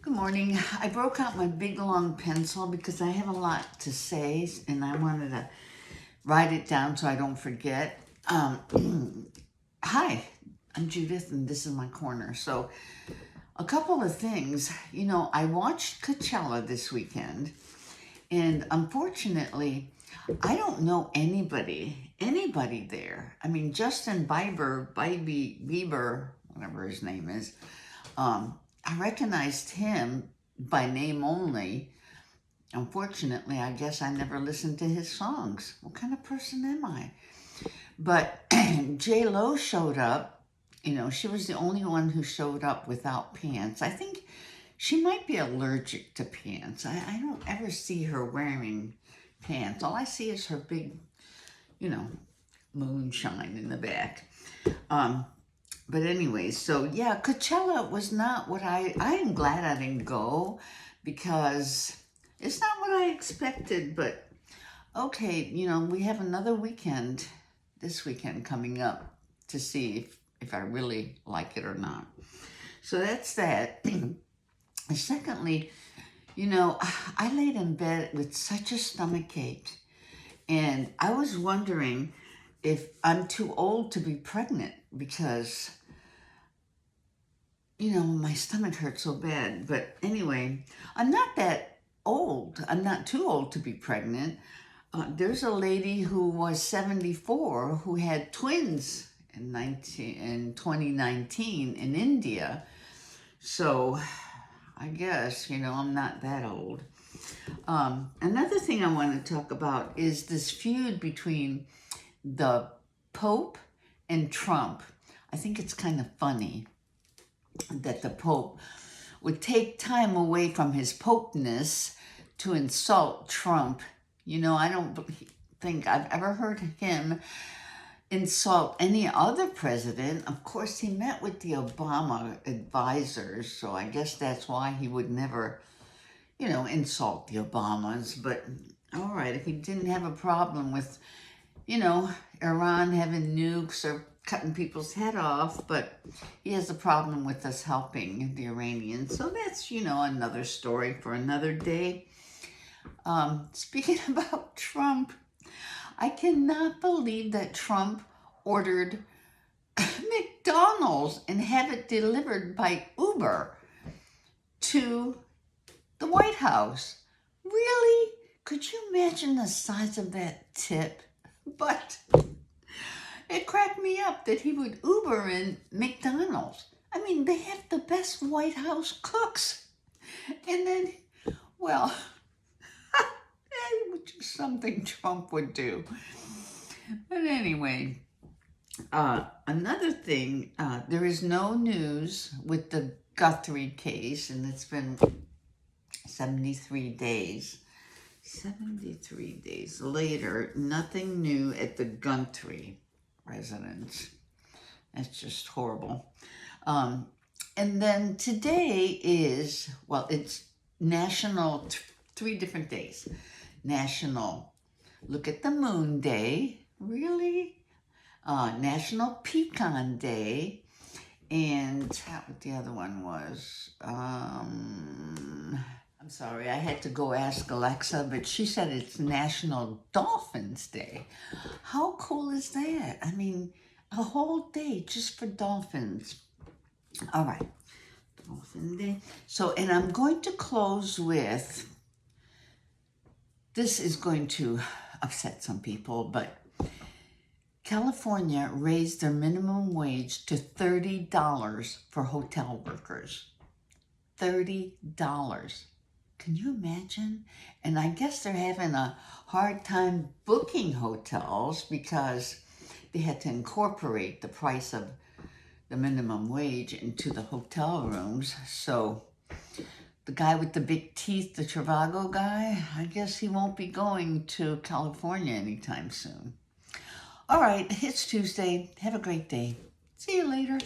Good morning. I broke out my big long pencil because I have a lot to say and I wanted to write it down so I don't forget. Hi, I'm Judith and this is my corner. So a couple of things, I watched Coachella this weekend and unfortunately, I don't know anybody there. I mean, Justin Bieber, whatever his name is, I recognized him by name only. Unfortunately, I guess I never listened to his songs. What kind of person am I? But J-Lo showed up. She was the only one who showed up without pants. I think she might be allergic to pants. I don't ever see her wearing pants. All I see is her big, moonshine in the back. But anyway, so yeah, Coachella was not what I am glad I didn't go because it's not what I expected, but okay, we have another weekend, this weekend coming up to see if I really like it or not. So that's that. And secondly, I laid in bed with such a stomach ache and I was wondering if I'm too old to be pregnant because, my stomach hurts so bad. But anyway, I'm not that old. I'm not too old to be pregnant. There's a lady who was 74 who had twins in 2019 in India. So I guess, I'm not that old. Another thing I want to talk about is this feud between the Pope and Trump. I think it's kind of funny that the Pope would take time away from his popeness to insult Trump. I don't think I've ever heard him insult any other president. Of course, he met with the Obama advisors, so I guess that's why he would never, insult the Obamas. But all right, if he didn't have a problem with, Iran having nukes or cutting people's head off, but he has a problem with us helping the Iranians. So that's, another story for another day. Speaking about Trump, I cannot believe that Trump ordered McDonald's and have it delivered by Uber to the White House. Really? Could you imagine the size of that tip? But it cracked me up that he would Uber in McDonald's. I mean, they have the best White House cooks. And then, well, which is something Trump would do. But anyway, another thing, there is no news with the Guthrie case, and it's been 73 days. 73 days later, nothing new at the Guthrie residence. That's just horrible. And then today is, it's National, 3 different days. National Look at the Moon Day. Really? National Pecan Day. And what the other one was? I'm sorry, I had to go ask Alexa, but she said it's National Dolphins Day. How cool is that? I mean, a whole day just for dolphins. All right, Dolphin Day. So, and I'm going to close with, this is going to upset some people, but California raised their minimum wage to $30 for hotel workers. $30. Can you imagine? And I guess they're having a hard time booking hotels because they had to incorporate the price of the minimum wage into the hotel rooms. So the guy with the big teeth, the Trivago guy, I guess he won't be going to California anytime soon. All right, it's Tuesday. Have a great day. See you later.